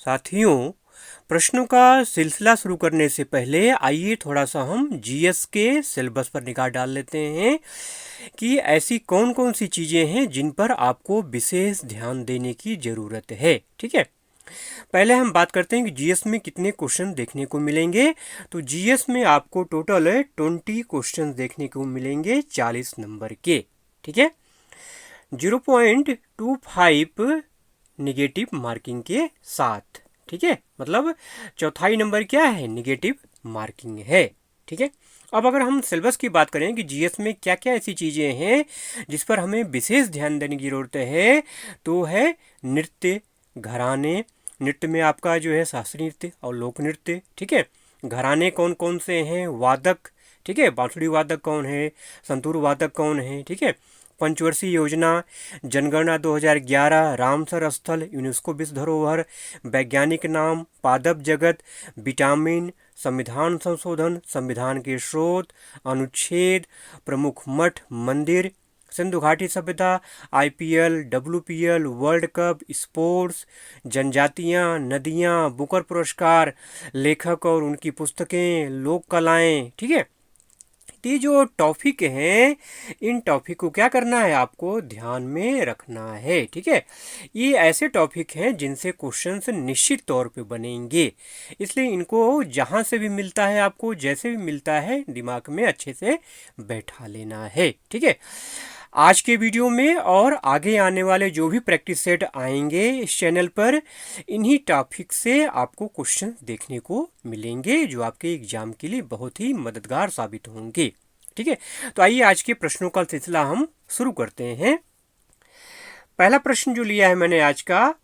साथियों, प्रश्नों का सिलसिला शुरू करने से पहले आइए थोड़ा सा हम जीएस के सिलेबस पर निगाह डाल लेते हैं कि ऐसी कौन कौन सी चीज़ें हैं जिन पर आपको विशेष ध्यान देने की ज़रूरत है। ठीक है, पहले हम बात करते हैं कि जीएस में कितने क्वेश्चन देखने को मिलेंगे। तो जीएस में आपको टोटल 20 क्वेश्चन देखने को मिलेंगे 40 नंबर के। ठीक है, 0.25 निगेटिव मार्किंग के साथ। ठीक है, मतलब चौथाई नंबर क्या है, निगेटिव मार्किंग है। ठीक है, अब अगर हम सिलेबस की बात करें कि जीएस में क्या क्या ऐसी चीज़ें हैं जिस पर हमें विशेष ध्यान देने की ज़रूरत है, तो है नृत्य, घराने। नृत्य में आपका जो है शास्त्रीय नृत्य और लोक नृत्य। ठीक है, घराने कौन कौन से हैं, वादक। ठीक है, बांसुरी वादक कौन है, संतूर वादक कौन है। ठीक है, पंचवर्षीय योजना, जनगणना 2011, रामसर स्थल, यूनेस्को विश्व धरोहर, वैज्ञानिक नाम, पादप जगत, विटामिन, संविधान संशोधन, संविधान के स्रोत, अनुच्छेद, प्रमुख मठ मंदिर, सिंधु घाटी सभ्यता, IPL, WPL, world cup, sports, जनजातियां, नदियां, बुकर पुरस्कार, लेखक और उनकी पुस्तकें, लोक कलाएं। ठीक है, ये जो टॉपिक हैं, इन टॉपिक को क्या करना है, आपको ध्यान में रखना है। ठीक है, ये ऐसे टॉपिक हैं जिनसे क्वेश्चंस निश्चित तौर पे बनेंगे, इसलिए इनको जहाँ से भी मिलता है, आपको जैसे भी मिलता है, दिमाग में अच्छे से बैठा लेना है। ठीक है, आज के वीडियो में और आगे आने वाले जो भी प्रैक्टिस सेट आएंगे इस चैनल पर, इन्हीं टॉपिक से आपको क्वेश्चन देखने को मिलेंगे जो आपके एग्जाम के लिए बहुत ही मददगार साबित होंगे। ठीक है, तो आइए आज के प्रश्नों का सिलसिला हम शुरू करते हैं। पहला प्रश्न जो लिया है मैंने आज का,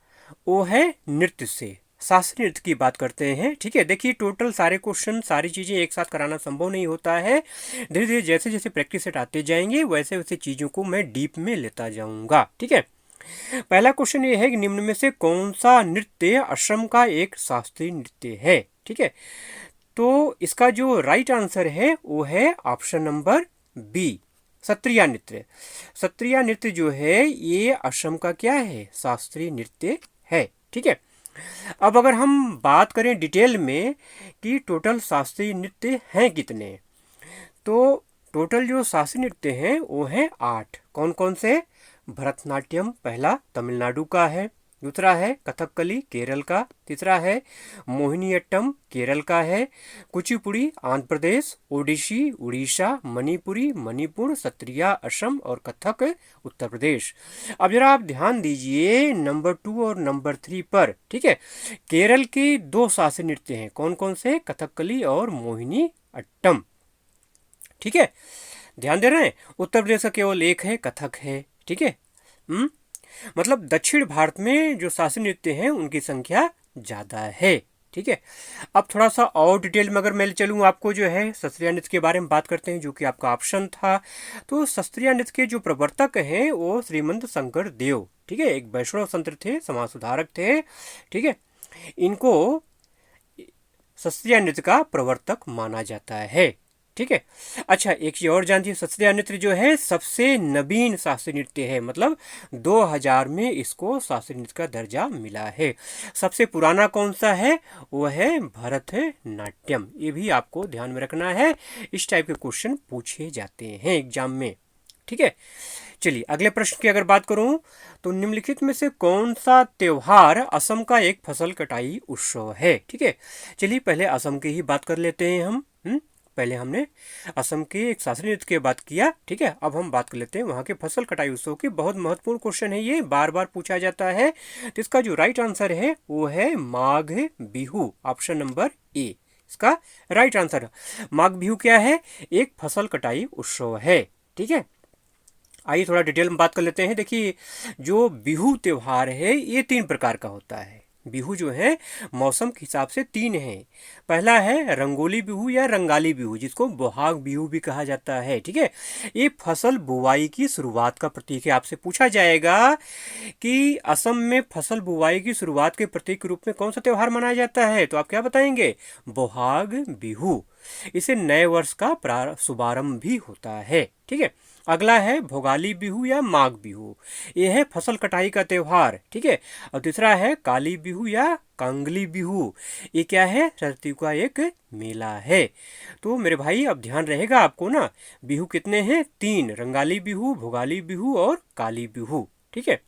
वो है नृत्य से, शास्त्रीय नृत्य की बात करते हैं। ठीक है, देखिए टोटल सारे क्वेश्चन, सारी चीज़ें एक साथ कराना संभव नहीं होता है। धीरे धीरे जैसे जैसे प्रैक्टिस सेट आते जाएंगे वैसे वैसे चीज़ों को मैं डीप में लेता जाऊंगा। ठीक है, पहला क्वेश्चन ये है कि निम्न में से कौन सा नृत्य असम का एक शास्त्रीय नृत्य है। ठीक है, तो इसका जो राइट आंसर है वो है ऑप्शन नंबर बी, सत्रिया नृत्य। सत्रिया नृत्य जो है ये असम का क्या है, शास्त्रीय नृत्य है। ठीक है, अब अगर हम बात करें डिटेल में कि टोटल शास्त्रीय नृत्य हैं कितने, तो टोटल जो शास्त्रीय नृत्य हैं वो हैं 8। कौन कौन से, भरतनाट्यम पहला तमिलनाडु का है, दूसरा है कथकली केरल का, तीसरा है मोहिनीअट्टम केरल का है, कुचिपुड़ी आंध्र प्रदेश, ओडिसी उड़ीसा, मणिपुरी मणिपुर, सत्रिया असम और कथक उत्तर प्रदेश। अब जरा आप ध्यान दीजिए नंबर 2 और नंबर 3 पर। ठीक है, केरल के 2 शास्त्रीय नृत्य हैं, कौन कौन से, कथकली और मोहिनी अट्टम। ठीक है, ध्यान दे रहे हैं, उत्तर प्रदेश का केवल एक है, कथक है। ठीक है, मतलब दक्षिण भारत में जो शास्त्रीय नृत्य हैं उनकी संख्या ज़्यादा है। ठीक है, अब थोड़ा सा और डिटेल में अगर मैं चलूँ, आपको जो है शास्त्रीय नृत्य के बारे में बात करते हैं जो कि आपका ऑप्शन था। तो शास्त्रीय नृत्य के जो प्रवर्तक हैं वो श्रीमंत शंकर देव। ठीक है, एक वैष्णव संत थे, समाज सुधारक थे। ठीक है, इनको शास्त्रीय नृत्य का प्रवर्तक माना जाता है। ठीक है, अच्छा एक चीज और जानती है, शास्त्रीय नृत्य जो है सबसे नवीन शास्त्रीय नृत्य है, मतलब 2000 में इसको शास्त्रीय नृत्य का दर्जा मिला है। सबसे पुराना कौन सा है, वो है भरतनाट्यम। ये भी आपको ध्यान में रखना है, इस टाइप के क्वेश्चन पूछे जाते हैं एग्जाम में। ठीक है, चलिए अगले प्रश्न की अगर बात करूं, तो निम्नलिखित में से कौन सा त्योहार असम का एक फसल कटाई उत्सव है। ठीक है, चलिए पहले असम की ही बात कर लेते हैं हम। पहले हमने असम के एक शास्त्रीय नृत्य की बात किया। ठीक है, अब हम बात कर लेते हैं वहाँ के फसल कटाई उत्सव की। बहुत महत्वपूर्ण क्वेश्चन है, ये बार बार पूछा जाता है। तो इसका जो राइट आंसर है वो है Magh Bihu, option number A इसका राइट आंसर। माघ बिहू क्या है, एक फसल कटाई उत्सव है। ठीक है, आइए थोड़ा डिटेल में बात कर लेते हैं। देखिए जो बिहू त्योहार है ये 3 प्रकार का होता है। बिहू जो है मौसम के हिसाब से 3 है। पहला है रंगोली बिहू या रंगाली बिहू, जिसको बोहाग बिहू भी कहा जाता है। ठीक है, ये फसल बुवाई की शुरुआत का प्रतीक है। आपसे पूछा जाएगा कि असम में फसल बुवाई की शुरुआत के प्रतीक के रूप में कौन सा त्योहार मनाया जाता है, तो आप क्या बताएंगे, बोहाग बिहू। इसे नए वर्ष का शुभारंभ भी होता है। ठीक है। अगला है भोगाली बिहू या माघ बिहू, ये है फसल कटाई का त्योहार। ठीक है। और तीसरा है काली बिहू या कांगली बिहू, ये क्या है, सरती का एक मेला है। तो मेरे भाई अब ध्यान रहेगा आपको ना, बिहू कितने हैं, 3, रंगाली बिहू, भोगाली बिहू और काली बिहू। ठीक है।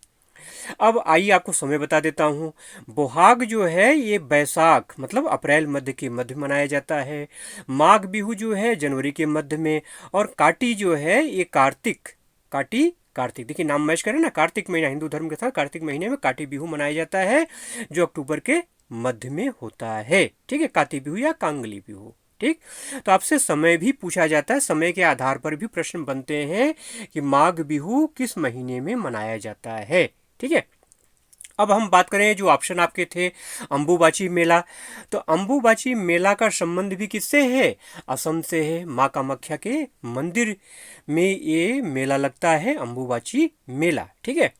अब आइए आपको समय बता देता हूँ। बोहाग जो है ये बैसाख मतलब अप्रैल मध्य के मध्य मनाया जाता है। माघ बिहू जो है जनवरी के मध्य में। और काटी जो है ये कार्तिक देखिए नाम मैच करें ना, कार्तिक महीना हिंदू धर्म के साथ कार्तिक महीने में काटी बिहू मनाया जाता है, जो अक्टूबर के मध्य में होता है। ठीक है, काती बिहू या कांगली बिहू। ठीक। तो आपसे समय भी पूछा जाता है, समय के आधार पर भी प्रश्न बनते हैं कि माघ बिहू किस महीने में मनाया जाता है। ठीक है। अब हम बात करें जो ऑप्शन आपके थे अंबुबाची मेला, तो अंबुबाची मेला का संबंध भी किससे है, असम से है। माँ कामाख्या के मंदिर में ये मेला लगता है, अंबुबाची मेला। ठीक है।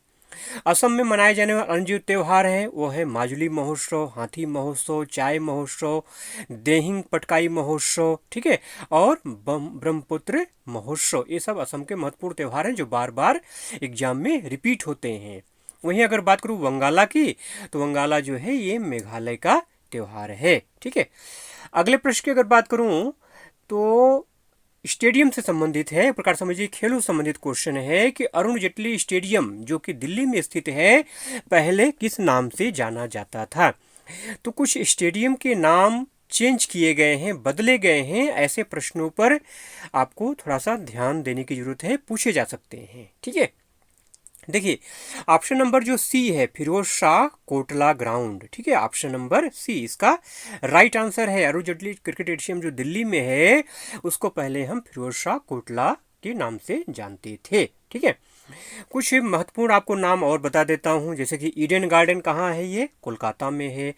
असम में मनाए जाने वाले अन्य जो त्यौहार हैं वो है माजुली महोत्सव, हाथी महोत्सव, चाय महोत्सव, देहिंग पटकाई महोत्सव। ठीक है। और ब्रह्मपुत्र महोत्सव, ये सब असम के महत्वपूर्ण त्यौहार हैं जो बार बार एग्जाम में रिपीट होते हैं। वहीं अगर बात करूँ वंगाला की, तो वंगाला जो है ये मेघालय का त्यौहार है। ठीक है। अगले प्रश्न की अगर बात करूँ तो स्टेडियम से संबंधित है, एक प्रकार समझिए खेलों से संबंधित क्वेश्चन है कि अरुण जेटली स्टेडियम जो कि दिल्ली में स्थित है पहले किस नाम से जाना जाता था। तो कुछ स्टेडियम के नाम चेंज किए गए हैं, बदले गए हैं, ऐसे प्रश्नों पर आपको थोड़ा सा ध्यान देने की जरूरत है, पूछे जा सकते हैं। ठीक है। देखिए ऑप्शन नंबर जो सी है फिरोज शाह कोटला ग्राउंड। ठीक है, ऑप्शन नंबर सी इसका राइट आंसर है। अरुण जेटली क्रिकेट स्टेडियम जो दिल्ली में है उसको पहले हम फिरोज शाह कोटला के नाम से जानते थे। ठीक है। कुछ महत्वपूर्ण आपको नाम और बता देता हूँ, जैसे कि ईडन गार्डन कहाँ है, ये कोलकाता में है।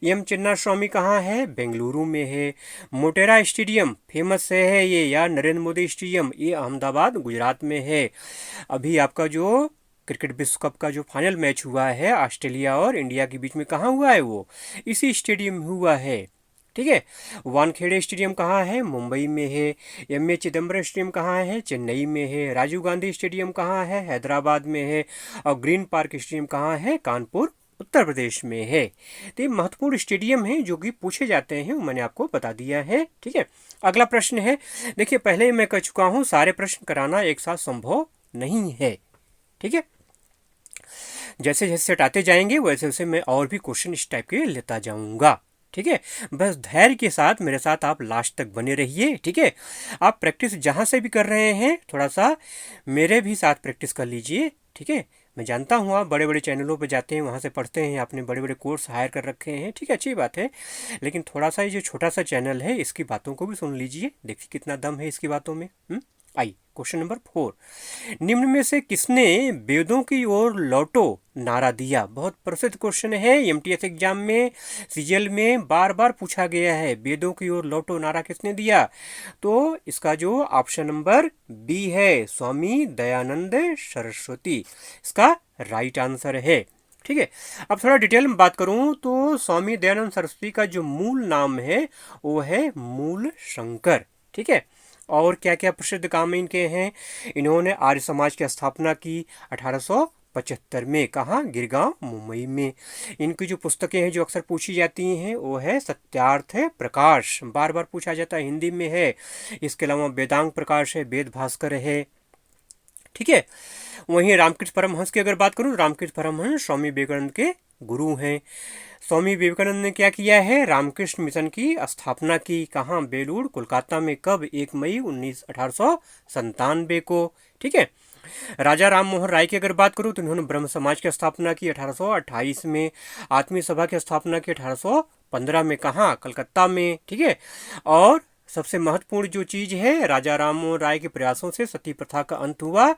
एम चिन्ना स्वामी कहाँ है, बेंगलुरु में है। मोटेरा स्टेडियम फेमस है ये, या नरेंद्र मोदी स्टेडियम, ये अहमदाबाद गुजरात में है। अभी आपका जो क्रिकेट विश्व कप का जो फाइनल मैच हुआ है ऑस्ट्रेलिया और इंडिया के बीच में कहाँ हुआ है, वो इसी स्टेडियम में हुआ है। ठीक है। वानखेड़े स्टेडियम कहाँ है, मुंबई में है। एम ए चिदम्बरम स्टेडियम कहाँ है, चेन्नई में है। राजीव गांधी स्टेडियम कहाँ है, हैदराबाद में है। और ग्रीन पार्क स्टेडियम कहाँ है, कानपुर उत्तर प्रदेश में है। तो ये महत्वपूर्ण स्टेडियम है जो कि पूछे जाते हैं, मैंने आपको बता दिया है। ठीक है। अगला प्रश्न है, देखिए पहले मैं कह चुका हूँ सारे प्रश्न कराना एक साथ संभव नहीं है। ठीक है। जैसे जैसे हटाते जाएंगे वैसे वैसे मैं और भी क्वेश्चन इस टाइप के लेता जाऊंगा। ठीक है। बस धैर्य के साथ मेरे साथ आप लास्ट तक बने रहिए। ठीक है। आप प्रैक्टिस जहाँ से भी कर रहे हैं थोड़ा सा मेरे भी साथ प्रैक्टिस कर लीजिए। ठीक है। मैं जानता हूँ आप बड़े बड़े चैनलों पे जाते हैं, वहाँ से पढ़ते हैं, आपने बड़े बड़े कोर्स हायर कर रखे हैं। ठीक है, अच्छी बात है, लेकिन थोड़ा सा ये जो छोटा सा चैनल है इसकी बातों को भी सुन लीजिए, देखिए कितना दम है इसकी बातों में। आई क्वेश्चन नंबर 4, निम्न में से किसने वेदों की ओर लौटो नारा दिया। बहुत प्रसिद्ध क्वेश्चन है, एमटीएस एग्जाम में सीजीएल में बार बार पूछा गया है, वेदों की ओर लौटो नारा किसने दिया। तो इसका जो ऑप्शन नंबर बी है, स्वामी दयानंद सरस्वती, इसका राइट आंसर है। ठीक है। अब थोड़ा डिटेल में बात करूं तो स्वामी दयानंद सरस्वती का जो मूल नाम है वो है मूल शंकर। ठीक है। और क्या क्या प्रसिद्ध काम इनके हैं, इन्होंने आर्य समाज की स्थापना की 1875 में, कहाँ, गिरगांव मुंबई में। इनकी जो पुस्तकें हैं जो अक्सर पूछी जाती हैं वो है सत्यार्थ प्रकाश, बार बार पूछा जाता है, हिंदी में है। इसके अलावा वेदांग प्रकाश है, वेद भास्कर है। ठीक है। वहीं रामकृष्ण परमहंस की अगर बात करूं, रामकृष्ण परमहंस स्वामी विवेकानंद के गुरु हैं। स्वामी विवेकानंद ने क्या किया है, रामकृष्ण मिशन की स्थापना की, कहाँ, बेलूर कोलकाता में, कब, 1 मई 1897 को। ठीक है। राजा राम मोहन राय की अगर बात करूं तो इन्होंने ब्रह्म समाज की स्थापना की 1828 में, आत्मीय सभा की स्थापना की 1815 में, कहाँ, कलकत्ता में। ठीक है। और सबसे महत्वपूर्ण जो चीज है, राजा राम मोहन राय के प्रयासों से सती प्रथा का अंत हुआ,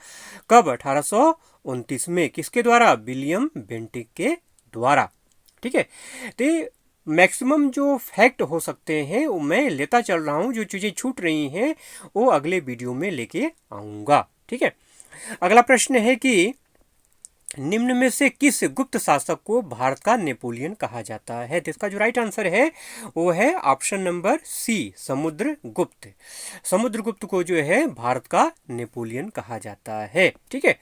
कब, 1829 में, किसके द्वारा, विलियम बेंटिक के द्वारा। ठीक है। तो मैक्सिमम जो फैक्ट हो सकते हैं वो मैं लेता चल रहा हूँ, जो चीज़ें छूट रही हैं वो अगले वीडियो में लेके आऊँगा। ठीक है। अगला प्रश्न है कि निम्न में से किस गुप्त शासक को भारत का नेपोलियन कहा जाता है? तो इसका जो राइट आंसर है वो है option number c, Samudragupta. Samudragupta को जो है भारत का नेपोलियन कहा जाता है। ठीक है,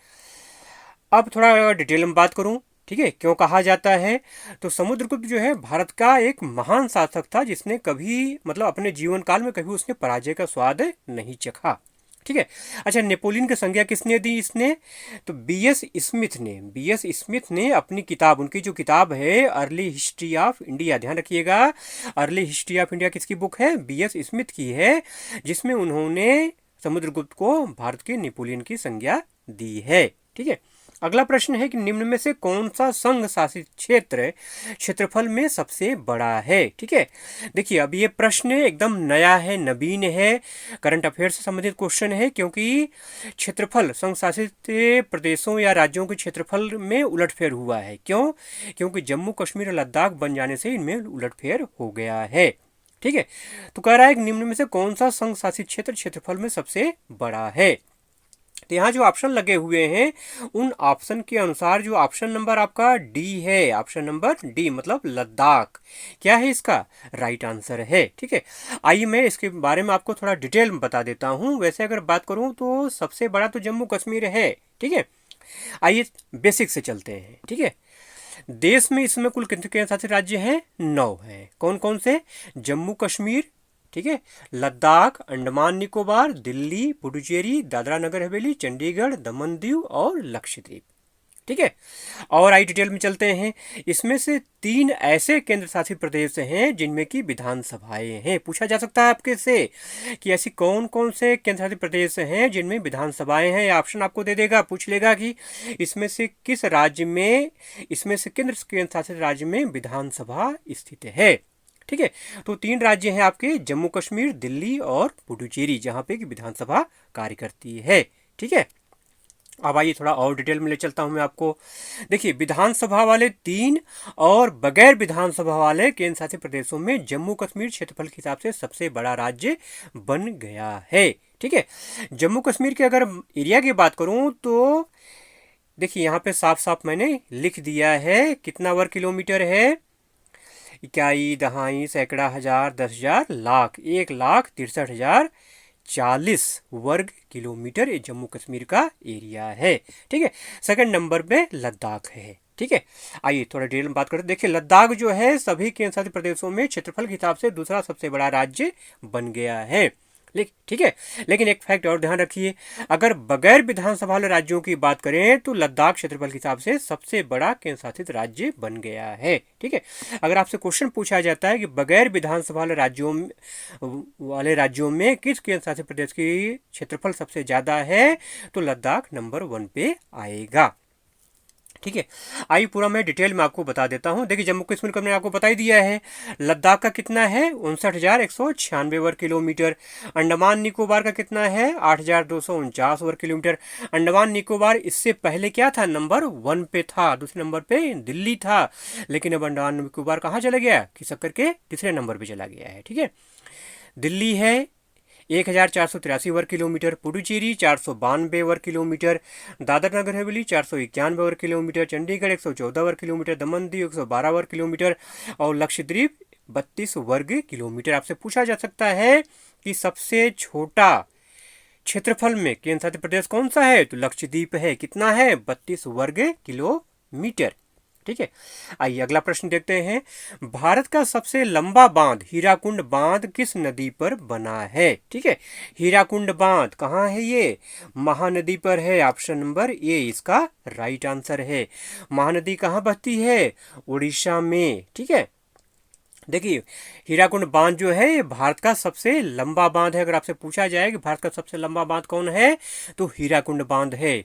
अब थोड़ा डिटेल में बात करूं, ठीक है, क्यों कहा जाता है? तो समुद्रगुप्त जो है भारत का एक महान शासक था जिसने कभी मतलब अपने जीवन काल में कभी उसने पराजय का स्वाद नहीं चखा। ठीक है। अच्छा, नेपोलियन की संज्ञा किसने दी इसने? तो बी एस स्मिथ ने अपनी किताब, उनकी जो किताब है अर्ली हिस्ट्री ऑफ इंडिया, ध्यान रखिएगा, अर्ली हिस्ट्री ऑफ इंडिया किसकी बुक है? बी एस स्मिथ की है, जिसमें उन्होंने समुद्रगुप्त को भारत के नेपोलियन की संज्ञा दी है। ठीक है। अगला प्रश्न है कि निम्न में से कौन सा संघ शासित क्षेत्र क्षेत्रफल में सबसे बड़ा है? ठीक है, देखिए अब ये प्रश्न एकदम नया है, नवीन है, करंट अफेयर से संबंधित क्वेश्चन है, क्योंकि क्षेत्रफल संघ शासित प्रदेशों या राज्यों के क्षेत्रफल में उलटफेर हुआ है। क्यों? क्योंकि जम्मू कश्मीर और लद्दाख बन जाने से इनमें उलटफेर हो गया है। ठीक है, तो कह रहा है कि निम्न में से कौन सा संघ शासित क्षेत्र क्षेत्रफल में सबसे बड़ा है? तो यहाँ जो ऑप्शन लगे हुए हैं उन ऑप्शन के अनुसार जो ऑप्शन नंबर आपका डी है, ऑप्शन नंबर डी मतलब लद्दाख, क्या है इसका राइट आंसर है। ठीक है, आइए मैं इसके बारे में आपको थोड़ा डिटेल में बता देता हूँ। वैसे अगर बात करूँ तो सबसे बड़ा तो जम्मू कश्मीर है। ठीक है, आइए बेसिक से चलते हैं। ठीक है, देश में इसमें कुल कितने केंद्र शासित राज्य हैं? 9 हैं। कौन कौन से? जम्मू कश्मीर, ठीक है, लद्दाख, अंडमान निकोबार, दिल्ली, पुडुचेरी, दादरा नगर हवेली, चंडीगढ़, दमन दीव और लक्षद्वीप। ठीक है, और आई डिटेल में चलते हैं। इसमें से 3 ऐसे केंद्र शासित प्रदेश हैं जिनमें की विधानसभाएं हैं। पूछा जा सकता है आपके से कि ऐसी कौन कौन से केंद्र शासित प्रदेश हैं जिनमें विधानसभाएं हैं, या ऑप्शन आपको दे देगा, पूछ लेगा कि इसमें से किस राज्य में, इसमें से केंद्र शासित राज्य में विधानसभा स्थित है। ठीक है, तो 3 राज्य हैं आपके, जम्मू कश्मीर, दिल्ली और पुडुचेरी, जहां पे कि विधानसभा कार्य करती है। ठीक है, अब आइए थोड़ा और डिटेल में ले चलता हूं मैं आपको। देखिए, विधानसभा वाले 3 और बगैर विधानसभा वाले केंद्र शासित प्रदेशों में जम्मू कश्मीर क्षेत्रफल के हिसाब से सबसे बड़ा राज्य बन गया है। ठीक है, जम्मू कश्मीर के अगर एरिया की बात करूं तो देखिए यहाँ पे साफ साफ मैंने लिख दिया है कितना वर्ग किलोमीटर है। इकाई, दहाई, सैकड़ा, हजार, 10,000, लाख, 1,63,040 वर्ग किलोमीटर ये जम्मू कश्मीर का एरिया है। ठीक है, सेकंड नंबर पे लद्दाख है। ठीक है, आइए थोड़ा डिटेल में बात करते हैं। देखिए, लद्दाख जो है सभी केंद्र शासित प्रदेशों में क्षेत्रफल के हिसाब से दूसरा सबसे बड़ा राज्य बन गया है। ठीक है, लेकिन एक फैक्ट और ध्यान रखिए, अगर बगैर विधानसभा वाले राज्यों की बात करें तो लद्दाख क्षेत्रफल के हिसाब से सबसे बड़ा केंद्र शासित राज्य बन गया है। ठीक है, अगर आपसे क्वेश्चन पूछा जाता है कि बगैर विधानसभा वाले राज्यों में किस केंद्र शासित प्रदेश की क्षेत्रफल सबसे ज्यादा है, तो लद्दाख नंबर 1 पे आएगा। ठीक है, आइए पूरा मैं डिटेल में आपको बता देता हूं। देखिए, जम्मू कश्मीर का मैंने आपको बता ही दिया है। लद्दाख का कितना है? 59,196 वर्ग किलोमीटर। अंडमान निकोबार का कितना है? 8,249 वर्ग किलोमीटर। अंडमान निकोबार इससे पहले क्या था? नंबर 1 पे था, दूसरे नंबर पे दिल्ली था, लेकिन अब अंडमान निकोबार कहाँ चला गया? खिसक करके तीसरे नंबर पे चला गया है। ठीक है, दिल्ली है 1,483 वर्ग किलोमीटर, पुडुचेरी 492 वर्ग किलोमीटर, दादर नगर हवेली 491 वर्ग किलोमीटर, चंडीगढ़ 114 वर्ग किलोमीटर, दमन दीव 112 वर्ग किलोमीटर और लक्षद्वीप 32 वर्ग किलोमीटर। आपसे पूछा जा सकता है कि सबसे छोटा क्षेत्रफल में केंद्र शासित प्रदेश कौन सा है? तो लक्षद्वीप है। कितना है? 32 वर्ग किलोमीटर। ठीक है, आइए अगला प्रश्न देखते हैं। भारत का सबसे लंबा बांध हीराकुंड बांध किस नदी पर बना है? ठीक है, हीराकुंड बांध कहाँ है? ये महानदी पर है। ऑप्शन नंबर ए इसका राइट आंसर है। महानदी कहाँ बहती है? उड़ीसा में। ठीक है, देखिए, हीराकुंड बांध जो है ये भारत का सबसे लंबा बांध है। अगर आपसे पूछा जाए कि भारत का सबसे लंबा बांध कौन है, तो हीराकुंड बांध है,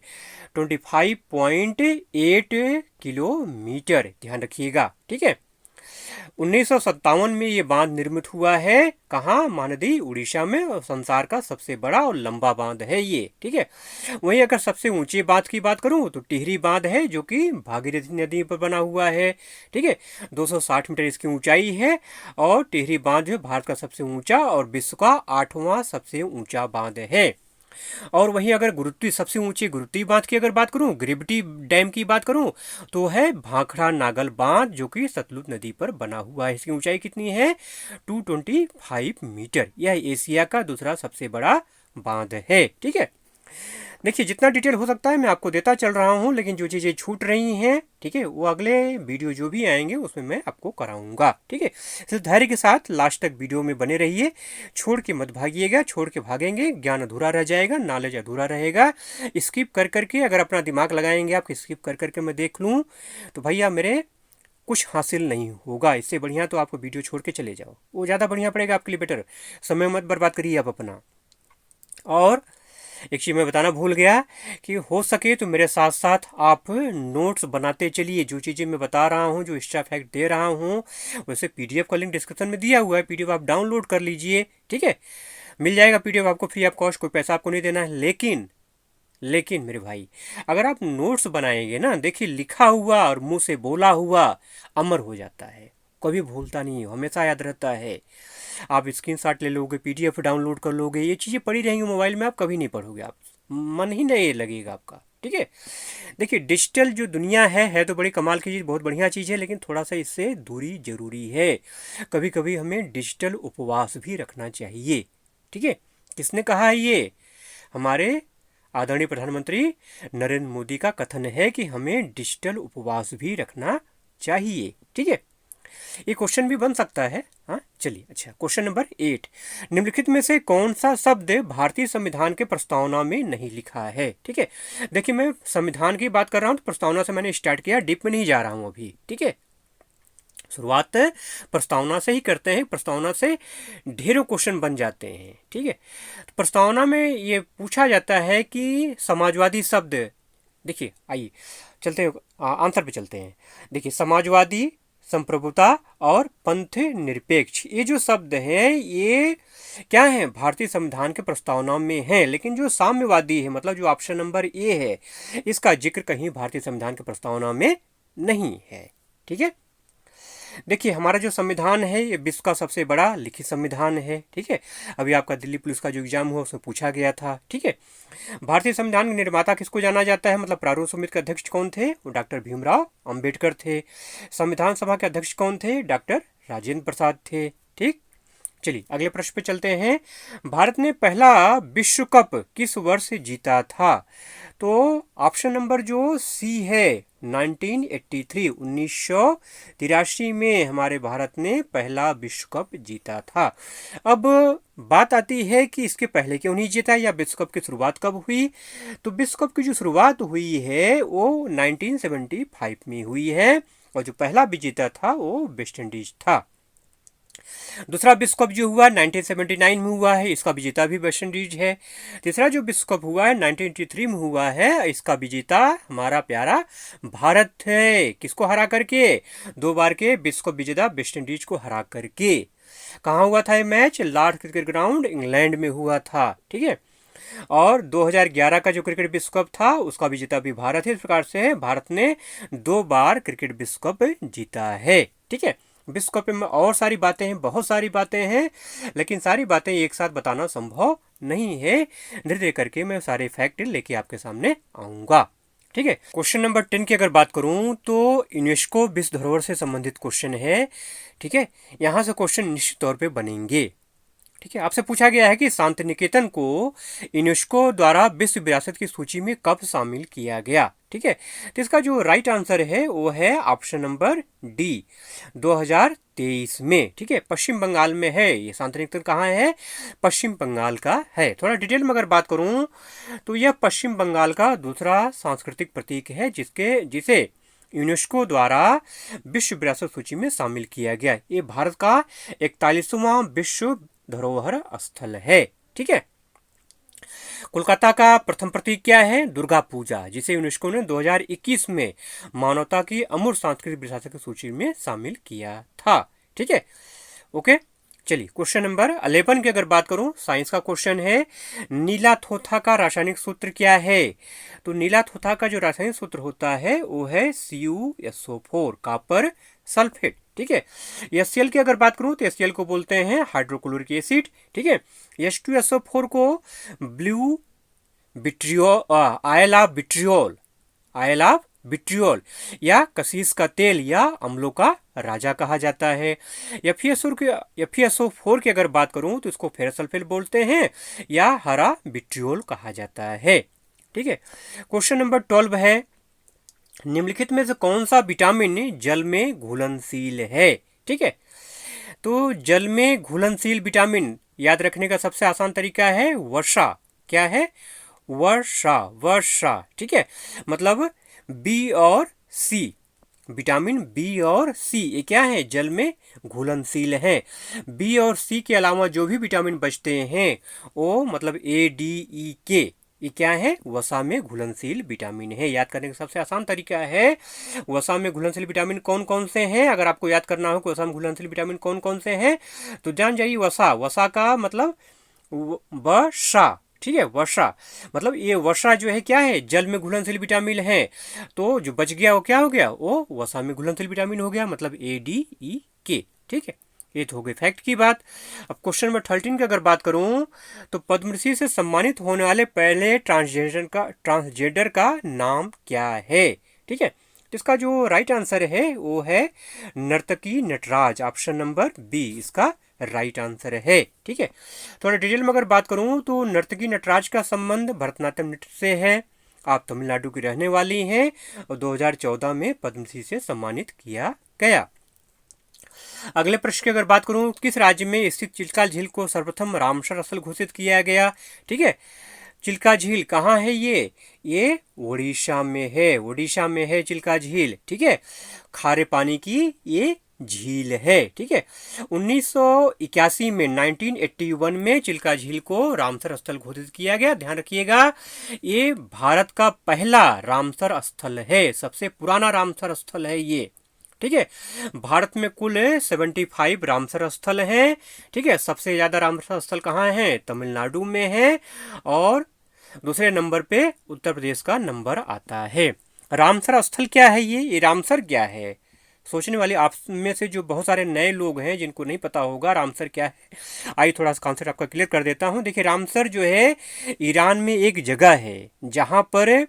25.8 किलोमीटर, ध्यान रखिएगा। ठीक है, 1957 में ये बांध निर्मित हुआ है। कहाँ? महानदी उड़ीसा में, और संसार का सबसे बड़ा और लंबा बांध है ये। ठीक है, वहीं अगर सबसे ऊंचे बांध की बात करूं तो टिहरी बांध है, जो कि भागीरथी नदी पर बना हुआ है। ठीक है, 260 मीटर इसकी ऊंचाई है, और टिहरी बांध जो भारत का सबसे ऊंचा और विश्व का 8वां सबसे ऊंचा बांध है। और वहीं अगर गुरुत्वी सबसे ऊंची गुरुत्वी बांध की अगर बात करूं, ग्रेविटी डैम की बात करूं, तो है भाखड़ा नागल बांध, जो कि सतलुज नदी पर बना हुआ है। इसकी ऊंचाई कितनी है? 225 मीटर। यह एशिया का दूसरा सबसे बड़ा बांध है। ठीक है, देखिए जितना डिटेल हो सकता है मैं आपको देता चल रहा हूँ, लेकिन जो चीज़ें छूट रही हैं, ठीक है, वो अगले वीडियो जो भी आएंगे उसमें मैं आपको कराऊंगा। ठीक है, सिर्फ धैर्य के साथ लास्ट तक वीडियो में बने रहिए, छोड़ के मत भागिएगा। छोड़ के भागेंगे ज्ञान अधूरा रह जाएगा, नॉलेज अधूरा रहेगा। स्किप कर करके अगर अपना दिमाग लगाएंगे आप, स्किप कर करके मैं देख लूँ तो भैया मेरे कुछ हासिल नहीं होगा। इससे बढ़िया तो आपको वीडियो छोड़ के चले जाओ, वो ज़्यादा बढ़िया पड़ेगा आपके लिए, बेटर। समय मत बर्बाद करिए आप अपना। और एक चीज़ मैं बताना भूल गया कि हो सके तो मेरे साथ साथ आप नोट्स बनाते चलिए। जो चीज़ें मैं बता रहा हूँ, जो एक्स्ट्रा फैक्ट दे रहा हूँ, वैसे पीडीएफ का लिंक डिस्क्रिप्शन में दिया हुआ है, पीडीएफ आप डाउनलोड कर लीजिए। ठीक है, मिल जाएगा पीडीएफ आपको फ्री ऑफ कॉस्ट, कोई पैसा आपको नहीं देना है। लेकिन मेरे भाई, अगर आप नोट्स बनाएंगे ना, देखिए लिखा हुआ और मुंह से बोला हुआ अमर हो जाता है, कभी भूलता नहीं, हमेशा याद रहता है। आप स्क्रीनशॉट ले लोगे, पीडीएफ डाउनलोड कर लोगे, ये चीज़ें पड़ी रहेंगी मोबाइल में, आप कभी नहीं पढ़ोगे, आप मन ही नहीं लगेगा आपका। ठीक है, देखिए डिजिटल जो दुनिया है तो बड़ी कमाल की चीज़, बहुत बढ़िया चीज़ है, लेकिन थोड़ा सा इससे दूरी जरूरी है। कभी कभी हमें डिजिटल उपवास भी रखना चाहिए। ठीक है, किसने कहा है ये? हमारे आदरणीय प्रधानमंत्री नरेंद्र मोदी का कथन है कि हमें डिजिटल उपवास भी रखना चाहिए। ठीक है, ये क्वेश्चन भी बन सकता है। हाँ चलिए, अच्छा क्वेश्चन नंबर 8, निम्नलिखित में से कौन सा शब्द भारतीय संविधान के प्रस्तावना में नहीं लिखा है? ठीक है, देखिए मैं संविधान की बात कर रहा हूँ तो प्रस्तावना से मैंने स्टार्ट किया, डीप में नहीं जा रहा हूँ अभी। ठीक है, शुरुआत प्रस्तावना से ही करते हैं, प्रस्तावना से ढेरों क्वेश्चन बन जाते हैं। ठीक है, तो प्रस्तावना में ये पूछा जाता है कि समाजवादी शब्द, देखिए आइए चलते हैं आंसर पे चलते हैं। देखिए समाजवादी, संप्रभुता और पंथ निरपेक्ष, ये जो शब्द हैं ये क्या है? भारतीय संविधान के प्रस्तावना में है। लेकिन जो साम्यवादी है, मतलब जो ऑप्शन नंबर ए है, इसका जिक्र कहीं भारतीय संविधान के प्रस्तावना में नहीं है। ठीक है, देखिए हमारा जो संविधान है ये विश्व का सबसे बड़ा लिखित संविधान है। ठीक है, अभी आपका दिल्ली पुलिस का जो एग्जाम हुआ उसमें पूछा गया था। ठीक है, भारतीय संविधान के निर्माता किसको जाना जाता है? मतलब प्रारूप समिति के अध्यक्ष कौन थे? वो डॉक्टर भीमराव अंबेडकर थे। संविधान सभा के अध्यक्ष कौन थे? डॉक्टर राजेंद्र प्रसाद थे। ठीक, चलिए अगले प्रश्न पे चलते हैं। भारत ने पहला विश्व कप किस वर्ष जीता था? तो ऑप्शन नंबर जो सी है 1983, 1983 में हमारे भारत ने पहला विश्व कप जीता था। अब बात आती है कि इसके पहले क्यों नहीं जीता, या विश्व कप की शुरुआत कब हुई? तो विश्व कप की जो शुरुआत हुई है वो 1975 में हुई है, और जो पहला विजेता था वो वेस्ट इंडीज था। दूसरा विश्व कप जो हुआ 1979 में हुआ है, इसका विजेता भी वेस्ट इंडीज है। तीसरा जो विश्व कप हुआ है 1983 में हुआ है, इसका विजेता हमारा प्यारा भारत है। किसको हरा करके? 2 बार के विश्व कप विजेता वेस्ट इंडीज को हरा करके। कहाँ हुआ था ये match? Lord cricket ground England में हुआ था। ठीक है, और 2011 का जो क्रिकेट विश्व कप था उसका विजेता भी भारत है। इस प्रकार से भारत ने 2 बार क्रिकेट विश्व कप जीता है। ठीक है, विश्व कप में और सारी बातें हैं, बहुत सारी बातें हैं, लेकिन सारी बातें एक साथ बताना संभव नहीं है। धीरे धीरे करके मैं सारे फैक्ट लेके आपके सामने आऊंगा। ठीक है, क्वेश्चन नंबर 10 की अगर बात करूं तो यूनेस्को विश्व धरोहर से संबंधित क्वेश्चन है। ठीक है, यहां से क्वेश्चन निश्चित तौर पे बनेंगे। ठीक है, आपसे पूछा गया है कि शांति निकेतन को यूनेस्को द्वारा विश्व विरासत की सूची में कब शामिल किया गया? ठीक है, तो इसका जो राइट आंसर है वो है ऑप्शन नंबर डी, 2023 में। ठीक है, पश्चिम बंगाल में है ये शांति निकेतन। कहाँ है? पश्चिम बंगाल का है। थोड़ा डिटेल में अगर बात करूं तो यह पश्चिम बंगाल का दूसरा सांस्कृतिक प्रतीक है जिसे यूनेस्को द्वारा विश्व विरासत सूची में शामिल किया गया। ये भारत का 41वां विश्व धरोहर स्थल है। ठीक है, कोलकाता का प्रथम प्रतीक क्या है? दुर्गा पूजा, जिसे यूनेस्को ने 2021 में मानवता की अमूर्त सांस्कृतिक विरासत की सूची में शामिल किया था। ठीक है, ओके, चलिए क्वेश्चन नंबर 11 की अगर बात करूं, साइंस का क्वेश्चन है, नीला थोथा का रासायनिक सूत्र क्या है? तो नीला थोथा का जो रासायनिक सूत्र होता है वो है CuSO4, कॉपर सल्फेट। ठीक है, HCl की अगर बात करूं तो HCl को बोलते हैं हाइड्रोक्लोरिक एसिड। ठीक है, H2SO4 को blue oil of vitriol, oil of vitriol या कशीश का तेल या अम्लों का राजा कहा जाता है। FeSO4 की अगर बात करूं तो इसको फेरस सल्फेट बोलते हैं या हरा विट्रियोल कहा जाता है। ठीक है, क्वेश्चन नंबर 12 है, निम्नलिखित में से कौन सा विटामिन जल में घुलनशील है। ठीक है, तो जल में घुलनशील विटामिन याद रखने का सबसे आसान तरीका है वर्षा। क्या है? वर्षा, वर्षा। ठीक है, मतलब बी और सी, विटामिन बी और सी ये क्या है? जल में घुलनशील है। बी और सी के अलावा जो भी विटामिन बचते हैं वो मतलब A, D, E, K ये क्या है? वसा में घुलनशील विटामिन है। याद करने का सबसे आसान तरीका है वसा में घुलनशील विटामिन कौन कौन से हैं। अगर आपको याद करना हो कि वसा में घुलनशील विटामिन कौन कौन से हैं तो जान जाइए वसा, वसा का मतलब वर्षा। ठीक है, वर्षा मतलब ये वर्षा जो है क्या है? जल में घुलनशील विटामिन है। तो जो बच गया वो क्या हो गया? वो वसा में घुलनशील विटामिन हो गया, मतलब ADE, K। ठीक है, ये तो हो गई फैक्ट की बात। अब क्वेश्चन नंबर 13 की अगर बात करूं तो पद्मश्री से सम्मानित होने वाले पहले ट्रांसजेंडर का नाम क्या है। ठीक है, तो इसका जो राइट आंसर है वो है नर्तकी नटराज, ऑप्शन नंबर बी इसका राइट आंसर है। ठीक है, थोड़ा डिटेल में अगर बात करूं तो नर्तकी नटराज का संबंध भरतनाट्यम नृत्य से है। आप तमिलनाडु की रहने वाली हैं और 2014 में पद्मश्री से सम्मानित किया गया। अगले प्रश्न की अगर बात करूं, किस राज्य में स्थित चिल्का झील को सर्वप्रथम रामसर स्थल घोषित किया गया। ठीक है, चिल्का झील कहाँ है? ये उड़ीसा में है, उड़ीसा में है चिल्का झील। ठीक है, खारे पानी की ये झील है। ठीक है, 1981 में 1981 में चिल्का झील को रामसर स्थल घोषित किया गया। ध्यान रखिएगा ये भारत का पहला रामसर स्थल है, सबसे पुराना रामसर स्थल है ये। ठीक है, भारत में कुल 75 रामसर स्थल हैं। ठीक है, सबसे ज्यादा रामसर स्थल कहाँ है? तमिलनाडु में है और दूसरे नंबर पे उत्तर प्रदेश का नंबर आता है। रामसर स्थल क्या है? ये रामसर क्या है? सोचने वाले आप में से जो बहुत सारे नए लोग हैं जिनको नहीं पता होगा रामसर क्या है, आइए थोड़ा सा कॉन्सेप्ट आपका क्लियर कर देता हूँ। देखिए, रामसर जो है ईरान में एक जगह है जहाँ पर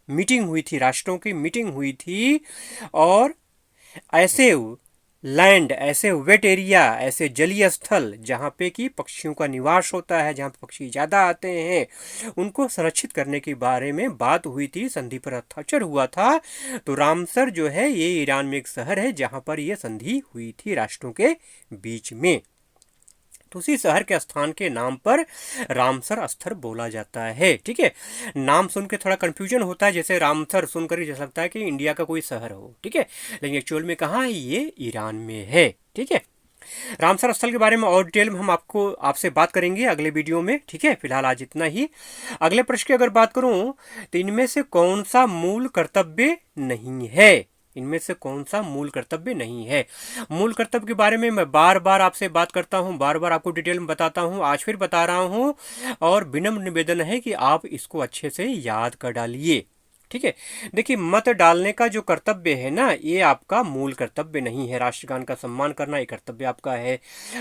मीटिंग हुई थी, राष्ट्रों की मीटिंग हुई थी और ऐसे लैंड, ऐसे वेट एरिया, ऐसे जलीय स्थल जहाँ पे कि पक्षियों का निवास होता है, जहाँ पे पक्षी ज़्यादा आते हैं, उनको संरक्षित करने के बारे में बात हुई थी, संधि पर हस्ताक्षर हुआ था। तो रामसर जो है ये ईरान में एक शहर है जहाँ पर ये संधि हुई थी राष्ट्रों के बीच में। तो उसी शहर के स्थान के नाम पर रामसर स्थल बोला जाता है। ठीक है, नाम सुन के थोड़ा कंफ्यूजन होता है, जैसे रामसर सुनकर जैसा लगता है कि इंडिया का कोई शहर हो। ठीक है, लेकिन एक्चुअल में कहाँ है? ये ईरान में है। ठीक है, रामसर स्थल के बारे में और डिटेल में हम आपसे बात करेंगे अगले वीडियो में। ठीक है, फिलहाल आज इतना ही। अगले प्रश्न की अगर बात करूं तो इनमें से कौन सा मूल कर्तव्य नहीं है? इनमें से कौन सा मूल कर्तव्य नहीं है? मूल कर्तव्य के बारे में मैं बार बार आपसे बात करता हूं, बार बार आपको डिटेल में बताता हूं, आज फिर बता रहा हूं और विनम्र निवेदन है कि आप इसको अच्छे से याद कर डालिए। ठीक है, देखिए, मत डालने का जो कर्तव्य है ना ये आपका मूल कर्तव्य नहीं है। राष्ट्रगान का सम्मान करना ये कर्तव्य आपका है।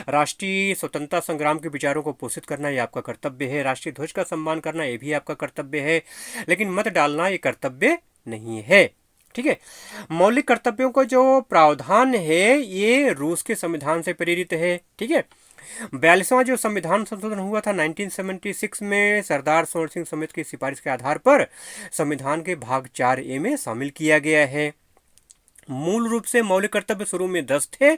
राष्ट्रीय स्वतंत्रता संग्राम के विचारों को पोषित करना ये आपका कर्तव्य है। राष्ट्रीय ध्वज का सम्मान करना ये भी आपका कर्तव्य है, लेकिन मत डालना ये कर्तव्य नहीं है। ठीक है, मौलिक कर्तव्यों का जो प्रावधान है ये रूस के संविधान से प्रेरित है। ठीक है, 42वां जो संविधान संशोधन हुआ था 1976 में सरदार स्वर्ण सिंह समिति की सिफारिश के आधार पर संविधान के भाग 4A में शामिल किया गया है। मूल रूप से मौलिक कर्तव्य शुरू में 10 थे,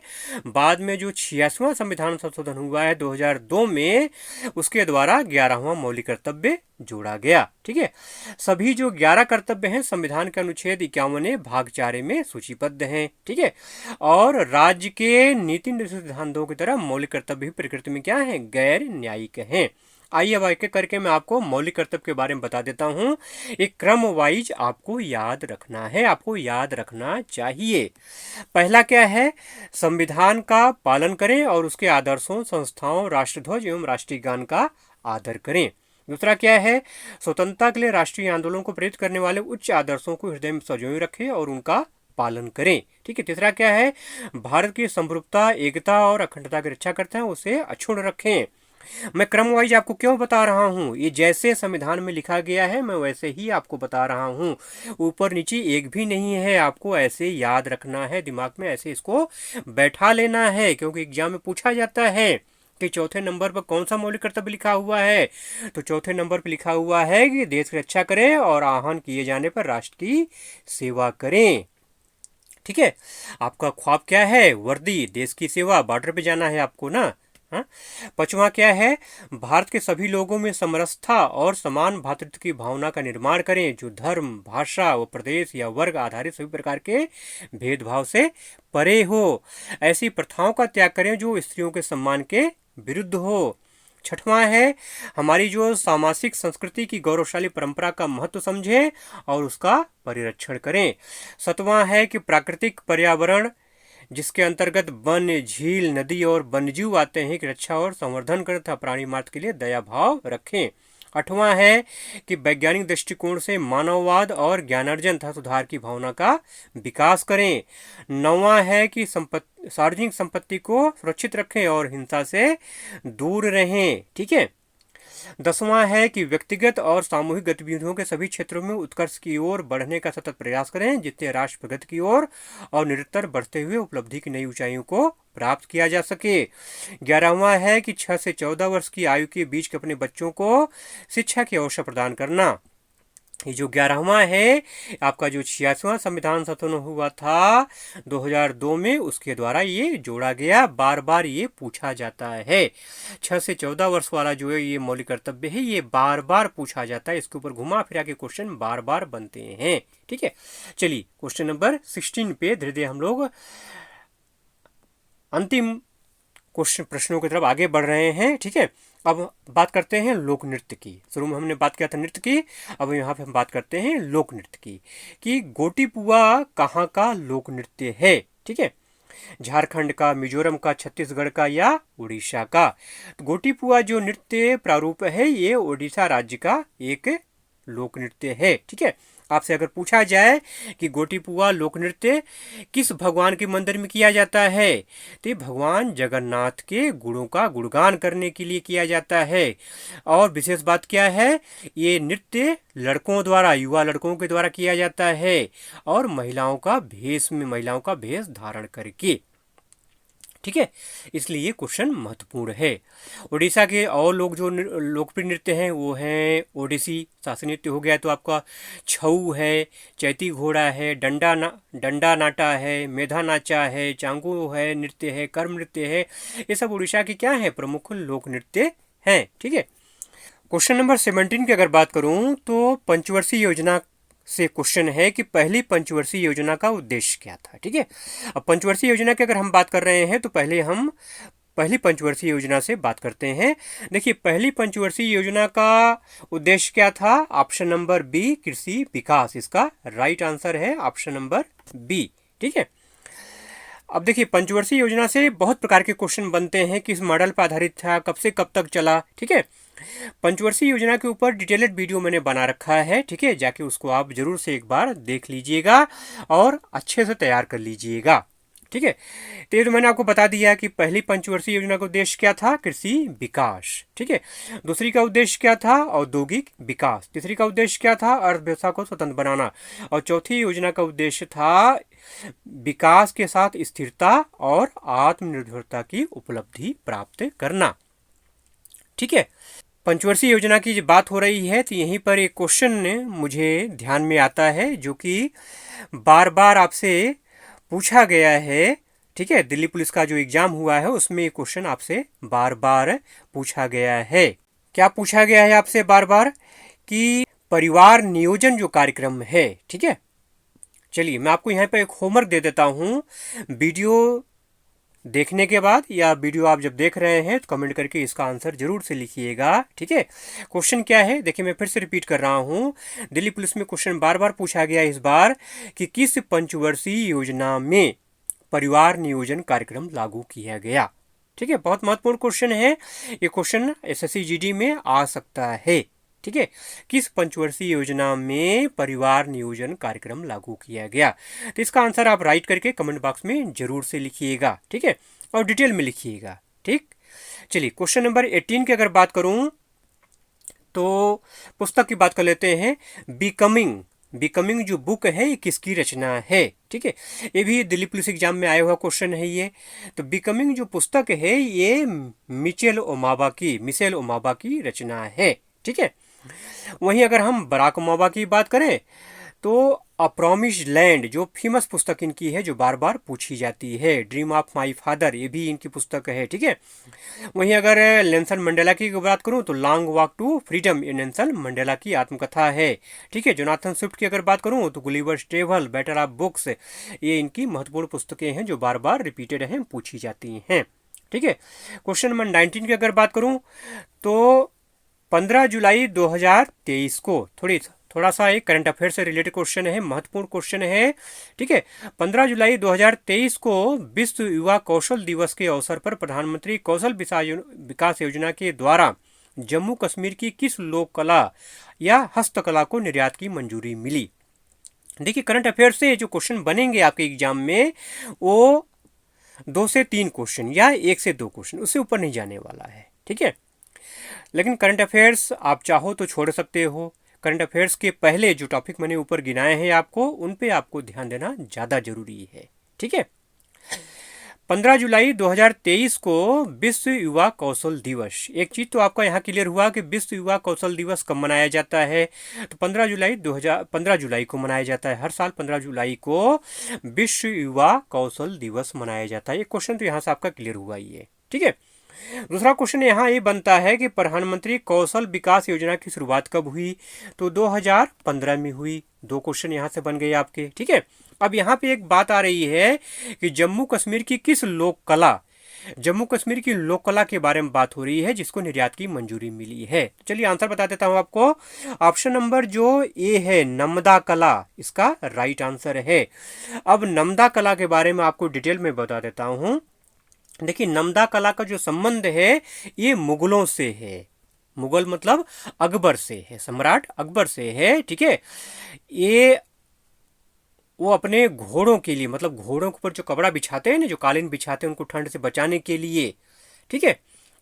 बाद में जो 86वां संविधान संशोधन हुआ है 2002 में उसके द्वारा 11वां मौलिक कर्तव्य जोड़ा गया। ठीक है, सभी जो 11 कर्तव्य हैं संविधान के अनुच्छेद 51 भाग 4 में सूचीबद्ध हैं। ठीक है, और राज्य के नीति निर्देशक सिद्धांतों की तरह मौलिक कर्तव्य भी प्रकृति में क्या है? गैर न्यायिक हैं। आइए अब एक एक करके मैं आपको मौलिक कर्तव्य के बारे में बता देता हूँ। एक क्रम वाइज आपको याद रखना है, आपको याद रखना चाहिए। पहला क्या है? संविधान का पालन करें और उसके आदर्शों, संस्थाओं, राष्ट्रध्वज एवं राष्ट्रीय गान का आदर करें। दूसरा क्या है? स्वतंत्रता के लिए राष्ट्रीय आंदोलन को प्रेरित करने वाले उच्च आदर्शों को हृदय में संजोए रखें और उनका पालन करें। ठीक है, तीसरा क्या है? भारत की संप्रभुता, एकता और अखंडता की रक्षा करते हैं उसे अक्षुण्ण रखें। मैं क्रम वाइज आपको क्यों बता रहा हूँ, ये जैसे संविधान में लिखा गया है मैं वैसे ही आपको बता रहा हूँ, ऊपर नीचे एक भी नहीं है, आपको ऐसे याद रखना है, दिमाग में ऐसे इसको बैठा लेना है, क्योंकि एग्जाम में पूछा जाता है कि चौथे नंबर पर कौन सा मौलिक कर्तव्य लिखा हुआ है। तो चौथे नंबर पर लिखा हुआ है कि देश की रक्षा करें और आहवान किए जाने पर राष्ट्र की सेवा करें। ठीक है, आपका ख्वाब क्या है, वर्दी, देश की सेवा, बॉर्डर पे जाना है आपको ना। हाँ, पांचवा क्या है, भारत के सभी लोगों में समरसता और समान भ्रातृत्व की भावना का निर्माण करें, जो धर्म, भाषा व प्रदेश या वर्ग आधारित सभी प्रकार के भेदभाव से परे हो। ऐसी प्रथाओं का त्याग करें जो स्त्रियों के सम्मान के विरुद्ध हो। छठवां है, हमारी जो सामाजिक संस्कृति की गौरवशाली परंपरा का महत्व समझें और उसका परिरक्षण करें। सातवां है कि प्राकृतिक पर्यावरण जिसके अंतर्गत वन, झील, नदी और वन्यजीव आते हैं की रक्षा और संवर्धन करें तथा प्राणी मात्र के लिए दया भाव रखें। आठवां है कि वैज्ञानिक दृष्टिकोण से मानववाद और ज्ञानार्जन तथा सुधार की भावना का विकास करें। नौवां है कि सार्वजनिक संपत्ति को सुरक्षित रखें और हिंसा से दूर रहें। ठीक है, 10वां है कि व्यक्तिगत और सामूहिक गतिविधियों के सभी क्षेत्रों में उत्कर्ष की ओर बढ़ने का सतत प्रयास करें, जिससे राष्ट्र प्रगति की ओर और निरंतर बढ़ते हुए उपलब्धि की नई ऊंचाइयों को प्राप्त किया जा सके। 11वां है कि 6 से 14 वर्ष की आयु के बीच के अपने बच्चों को शिक्षा के अवसर प्रदान करना। ये जो 11वां है आपका जो 86वां संविधान संशोधन हुआ था 2002 में, उसके द्वारा ये जोड़ा गया, बार बार ये पूछा जाता है। 6 से 14 वर्ष वाला जो है ये मौलिक कर्तव्य है, ये बार बार पूछा जाता है, इसके ऊपर घुमा फिरा के क्वेश्चन बार बार बनते हैं। ठीक है, चलिए क्वेश्चन नंबर 16 पे धीरे धीरे हम लोग अंतिम क्वेश्चन प्रश्नों की तरफ आगे बढ़ रहे हैं। ठीक है, अब बात करते हैं लोक नृत्य की। शुरू में हमने बात किया था नृत्य की, अब यहाँ पे हम बात करते हैं लोक नृत्य की कि गोटी पुआ कहाँ का लोक नृत्य है। ठीक है, झारखंड का, मिजोरम का, छत्तीसगढ़ का या उड़ीसा का। तो गोटी पुआ जो नृत्य प्रारूप है ये उड़ीसा राज्य का एक लोक नृत्य है। ठीक है, आपसे अगर पूछा जाए कि गोटी पुआ लोक नृत्य किस भगवान के मंदिर में किया जाता है, तो भगवान जगन्नाथ के गुणों का गुणगान करने के लिए किया जाता है। और विशेष बात क्या है, ये नृत्य लड़कों द्वारा, युवा लड़कों के द्वारा किया जाता है और महिलाओं का भेष धारण करके। ठीक है, इसलिए ये क्वेश्चन महत्वपूर्ण है। उड़ीसा के और लोग जो लोकप्रिय नृत्य हैं वो हैं ओडिसी शास्त्रीय नृत्य हो गया, तो आपका छऊ है, चैती घोड़ा है, डंडा नाटा है, मेधा नाचा है, चांगो है, नृत्य है, कर्म नृत्य है। ये सब उड़ीसा के क्या है, प्रमुख लोक नृत्य हैं। ठीक है, क्वेश्चन नंबर 17 की अगर बात करूं तो पंचवर्षीय योजना से क्वेश्चन है कि पहली पंचवर्षीय योजना का उद्देश्य क्या था। ठीक है, अब पंचवर्षीय योजना की अगर हम बात कर रहे हैं तो पहले हम पहली पंचवर्षीय योजना से बात करते हैं। देखिए, पहली पंचवर्षीय योजना का उद्देश्य क्या था, ऑप्शन नंबर बी, कृषि विकास, इसका राइट आंसर है ऑप्शन नंबर बी। ठीक है, अब देखिए पंचवर्षीय योजना से बहुत प्रकार के क्वेश्चन बनते हैं, किस मॉडल पर आधारित था, कब से कब तक चला। ठीक है, पंचवर्षीय योजना के ऊपर डिटेल्ड वीडियो मैंने बना रखा है। ठीक है, जाके उसको आप जरूर से एक बार देख लीजिएगा और अच्छे से तैयार कर लीजिएगा। ठीक है, तो ये तो मैंने आपको बता दिया कि पहली पंचवर्षीय योजना का उद्देश्य क्या था, कृषि विकास। ठीक है, दूसरी का उद्देश्य क्या था, औद्योगिक विकास। तीसरी का उद्देश्य क्या था, अर्थव्यवस्था को स्वतंत्र बनाना। और चौथी योजना का उद्देश्य था विकास के साथ स्थिरता और आत्मनिर्भरता की उपलब्धि प्राप्त करना। ठीक है, पंचवर्षीय योजना की जब बात हो रही है तो यहीं पर एक क्वेश्चन मुझे ध्यान में आता है जो कि बार बार आपसे पूछा गया है। ठीक है, दिल्ली पुलिस का जो एग्जाम हुआ है उसमें ये क्वेश्चन आपसे बार बार पूछा गया है। क्या पूछा गया है आपसे बार बार, कि परिवार नियोजन जो कार्यक्रम है। ठीक है, चलिए मैं आपको यहाँ पर एक होमवर्क दे देता हूँ। वीडियो देखने के बाद या वीडियो आप जब देख रहे हैं तो कमेंट करके इसका आंसर जरूर से लिखिएगा। ठीक है, क्वेश्चन क्या है, देखिए मैं फिर से रिपीट कर रहा हूँ। दिल्ली पुलिस में क्वेश्चन बार बार पूछा गया इस बार कि किस पंचवर्षीय योजना में परिवार नियोजन कार्यक्रम लागू किया गया। ठीक है, बहुत महत्वपूर्ण क्वेश्चन है ये, क्वेश्चन एसएससी जीडी में आ सकता है। ठीक है, किस पंचवर्षीय योजना में परिवार नियोजन कार्यक्रम लागू किया गया, तो इसका आंसर आप राइट करके कमेंट बॉक्स में जरूर से लिखिएगा। ठीक है, और डिटेल में लिखिएगा। ठीक, चलिए क्वेश्चन नंबर 18 की अगर बात करूं तो पुस्तक की बात कर लेते हैं। बिकमिंग, बिकमिंग जो बुक है ये किसकी रचना है? ठीक है, ये भी दिल्ली पुलिस एग्जाम में आया हुआ क्वेश्चन है ये। तो बिकमिंग जो पुस्तक है ये मिशेल ओमाबा की रचना है। ठीक है, वहीं अगर हम बराक ओबामा की बात करें तो अ प्रॉमिस्ड लैंड जो फेमस पुस्तक इनकी है, जो बार बार पूछी जाती है। ड्रीम ऑफ माई फादर ये भी इनकी पुस्तक है। ठीक है, वहीं अगर नेल्सन मंडेला की बात करूं तो लॉन्ग वॉक टू फ्रीडम ये नेल्सन मंडेला की आत्मकथा है। ठीक है, जोनाथन स्विफ्ट की अगर बात करूं तो Gulliver's travel, battle of books ये इनकी महत्वपूर्ण पुस्तकें हैं जो बार बार रिपीटेड हैं, पूछी जाती हैं। ठीक है, क्वेश्चन नंबर 19 की अगर बात करूं तो 15 जुलाई 2023 को थोड़ा सा एक करंट अफेयर से रिलेटेड क्वेश्चन है, महत्वपूर्ण क्वेश्चन है। ठीक है, 15 जुलाई 2023 को विश्व युवा कौशल दिवस के अवसर पर प्रधानमंत्री कौशल विकास योजना के द्वारा जम्मू कश्मीर की किस लोक कला या हस्तकला को निर्यात की मंजूरी मिली? देखिए, करंट अफेयर से जो क्वेश्चन बनेंगे आपके एग्जाम में वो 2 से 3 क्वेश्चन या 1 से 2 क्वेश्चन, उससे ऊपर नहीं जाने वाला है। ठीक है, लेकिन करंट अफेयर्स आप चाहो तो छोड़ सकते हो। करंट अफेयर्स के पहले जो टॉपिक मैंने ऊपर गिनाए हैं आपको, उन पे आपको ध्यान देना ज़्यादा जरूरी है। ठीक है, 15 जुलाई 2023 को विश्व युवा कौशल दिवस। एक चीज़ तो आपका यहाँ क्लियर हुआ कि विश्व युवा कौशल दिवस कब मनाया जाता है। तो 15 जुलाई को मनाया जाता है। हर साल 15 जुलाई को विश्व युवा कौशल दिवस मनाया जाता है। ये क्वेश्चन तो यहाँ से आपका क्लियर हुआ ही है। ठीक है, दूसरा क्वेश्चन यहाँ ये बनता है कि प्रधानमंत्री कौशल विकास योजना की शुरुआत कब हुई? तो 2015 में हुई। 2 क्वेश्चन यहाँ से बन गए आपके। ठीक है, अब यहाँ पे एक बात आ रही है कि जम्मू कश्मीर की किस लोक कला, जम्मू कश्मीर की लोक कला के बारे में बात हो रही है जिसको निर्यात की मंजूरी मिली है। चलिए आंसर बता देता हूँ आपको। ऑप्शन नंबर जो ए है नमदा कला, इसका राइट आंसर है। अब नमदा कला के बारे में आपको डिटेल में बता देता हूँ। देखिए, नमदा कला का जो संबंध है ये मुगलों से है। मुगल मतलब अकबर से है, सम्राट अकबर से है। ठीक है, ये वो अपने घोड़ों के लिए, मतलब घोड़ों के ऊपर जो कपड़ा बिछाते हैं ना, जो कालीन बिछाते हैं उनको ठंड से बचाने के लिए, ठीक है,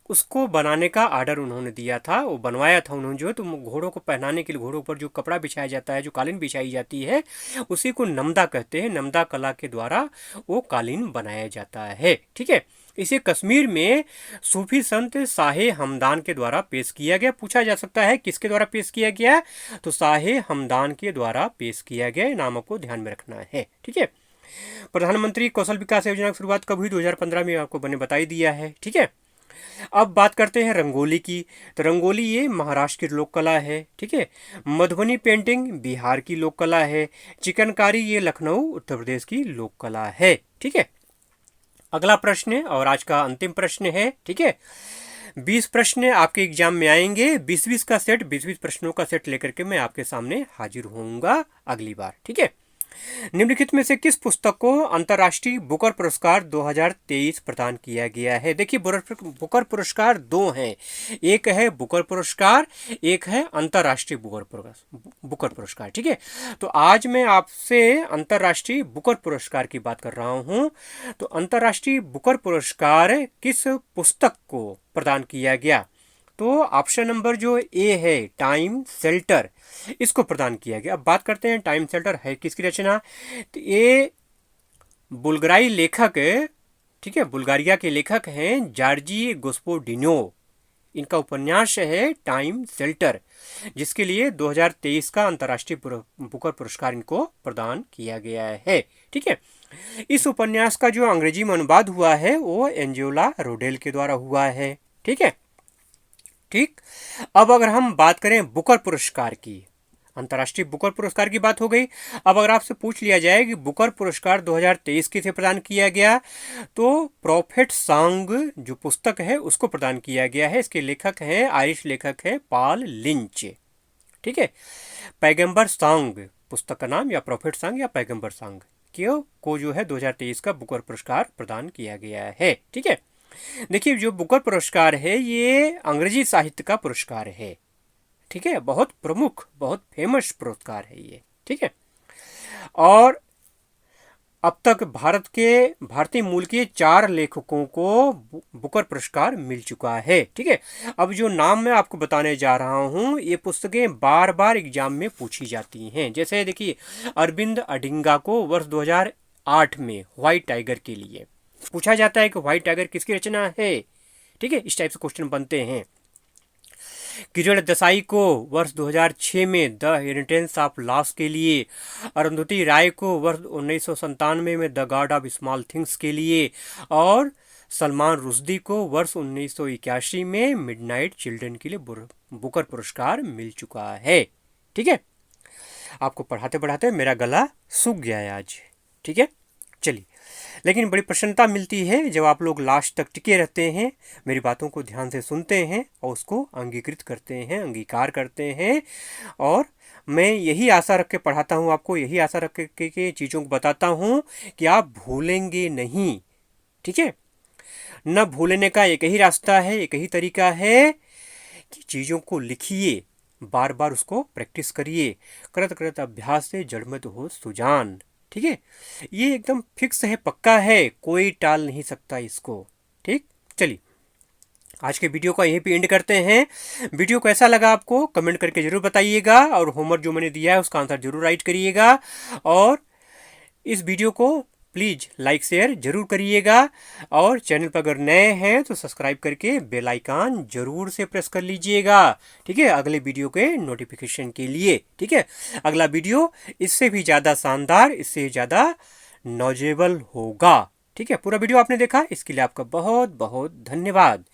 उसको बनाने का आर्डर उन्होंने दिया था। वो बनवाया था उन्होंने, जो है तो घोड़ों को पहनाने के लिए घोड़ों पर जो कपड़ा बिछाया जाता है, जो कालीन बिछाई जाती है, उसी को नमदा कहते हैं। नमदा कला के द्वारा वो कालीन बनाया जाता है। ठीक है, इसे कश्मीर में सूफी संत शाहे हमदान के द्वारा पेश किया गया। पूछा जा सकता है किसके द्वारा पेश किया गया? तो शाहे हमदान के द्वारा पेश किया गया। नामों को ध्यान में रखना है। ठीक है, प्रधानमंत्री कौशल विकास योजना की शुरुआत कब हुई? 2015 में, आपको मैंने बता ही दिया है। ठीक है, अब बात करते हैं रंगोली की। तो रंगोली ये महाराष्ट्र की लोक कला है। ठीक है, मधुबनी पेंटिंग बिहार की लोक कला है। चिकनकारी ये लखनऊ उत्तर प्रदेश की लोक कला है। ठीक है, अगला प्रश्न और आज का अंतिम प्रश्न है। ठीक है, 20 प्रश्न आपके एग्जाम में आएंगे। 20-20 का सेट, 20-20 प्रश्नों का सेट लेकर के मैं आपके सामने हाजिर होऊंगा अगली बार। ठीक है, निम्नलिखित में से किस पुस्तक को अंतर्राष्ट्रीय बुकर पुरस्कार 2023 प्रदान किया गया है? देखिए, बुकर पुरस्कार 2 हैं। एक है बुकर पुरस्कार, एक है अंतर्राष्ट्रीय बुकर पुरस्कार। ठीक है, तो आज मैं आपसे अंतर्राष्ट्रीय बुकर पुरस्कार की बात कर रहा हूं। तो अंतर्राष्ट्रीय बुकर पुरस्कार किस पुस्तक को प्रदान किया गया? तो ऑप्शन नंबर जो ए है टाइम शेल्टर, इसको प्रदान किया गया। अब बात करते हैं टाइम शेल्टर है किसकी रचना। तो ये बुल्गारियाई लेखक, ठीक है, बुल्गारिया के लेखक हैं जॉर्जी गोस्पोडिनो। इनका उपन्यास है टाइम शेल्टर, जिसके लिए 2023 का अंतर्राष्ट्रीय बुकर पुरस्कार इनको प्रदान किया गया है। ठीक है, इस उपन्यास का जो अंग्रेजी में अनुवाद हुआ है वो एंजेला रोडेल के द्वारा हुआ है। ठीक है, ठीक, अब अगर हम बात करें बुकर पुरस्कार की, अंतर्राष्ट्रीय बुकर पुरस्कार की बात हो गई। अब अगर आपसे पूछ लिया जाए कि बुकर पुरस्कार 2023 किसे प्रदान किया गया, तो प्रॉफिट सॉन्ग जो पुस्तक है उसको प्रदान किया गया है। इसके लेखक हैं, आयरिश लेखक है पॉल लिंच। ठीक है, पैगंबर सॉन्ग पुस्तक का नाम, या प्रॉफिट सॉन्ग या पैगंबर सॉन्ग को जो है 2023 का बुकर पुरस्कार प्रदान किया गया है। ठीक है, देखिए, जो बुकर पुरस्कार है ये अंग्रेजी साहित्य का पुरस्कार है। ठीक है, बहुत प्रमुख, बहुत फेमस पुरस्कार है ये। ठीक है, और अब तक भारतीय मूल के 4 लेखकों को बुकर पुरस्कार मिल चुका है। ठीक है, अब जो नाम मैं आपको बताने जा रहा हूँ ये पुस्तकें बार बार एग्जाम में पूछी जाती हैं। जैसे देखिए, अरविंद अडिंगा को वर्ष 2008 में व्हाइट टाइगर के लिए पूछा जाता है कि व्हाइट टाइगर किसकी रचना है। ठीक है, इस टाइप से क्वेश्चन बनते हैं। किरण देसाई को वर्ष 2006 में द इरिटेंस ऑफ लॉस के लिए, अरुंधति राय को वर्ष 1997 में the God of small things के लिए, और सलमान रुश्दी को वर्ष 1981 में मिडनाइट चिल्ड्रन के लिए बुकर पुरस्कार मिल चुका है। ठीक है, आपको पढ़ाते पढ़ाते मेरा गला सूख गया है आज। ठीक है, चलिए, लेकिन बड़ी प्रसन्नता मिलती है जब आप लोग लास्ट तक टिके रहते हैं, मेरी बातों को ध्यान से सुनते हैं और उसको अंगीकृत करते हैं, अंगीकार करते हैं। और मैं यही आशा रख के पढ़ाता हूँ आपको, यही आशा रख के चीज़ों को बताता हूँ कि आप भूलेंगे नहीं। ठीक है, न भूलने का एक ही रास्ता है, एक ही तरीका है कि चीज़ों को लिखिए, बार बार उसको प्रैक्टिस करिए, करत करत अभ्यास से जड़मत हो सुजान। ठीक है, ये एकदम फिक्स है, पक्का है, कोई टाल नहीं सकता इसको। ठीक, चलिए आज के वीडियो को यहीं पे एंड करते हैं। वीडियो कैसा लगा आपको कमेंट करके जरूर बताइएगा, और होमवर्क जो मैंने दिया है उसका आंसर जरूर राइट करिएगा, और इस वीडियो को प्लीज़ लाइक शेयर जरूर करिएगा, और चैनल पर अगर नए हैं तो सब्सक्राइब करके बेल आइकन जरूर से प्रेस कर लीजिएगा। ठीक है, अगले वीडियो के नोटिफिकेशन के लिए। ठीक है, अगला वीडियो इससे भी ज़्यादा शानदार, इससे ज़्यादा नॉलेजेबल होगा। ठीक है, पूरा वीडियो आपने देखा, इसके लिए आपका बहुत बहुत धन्यवाद।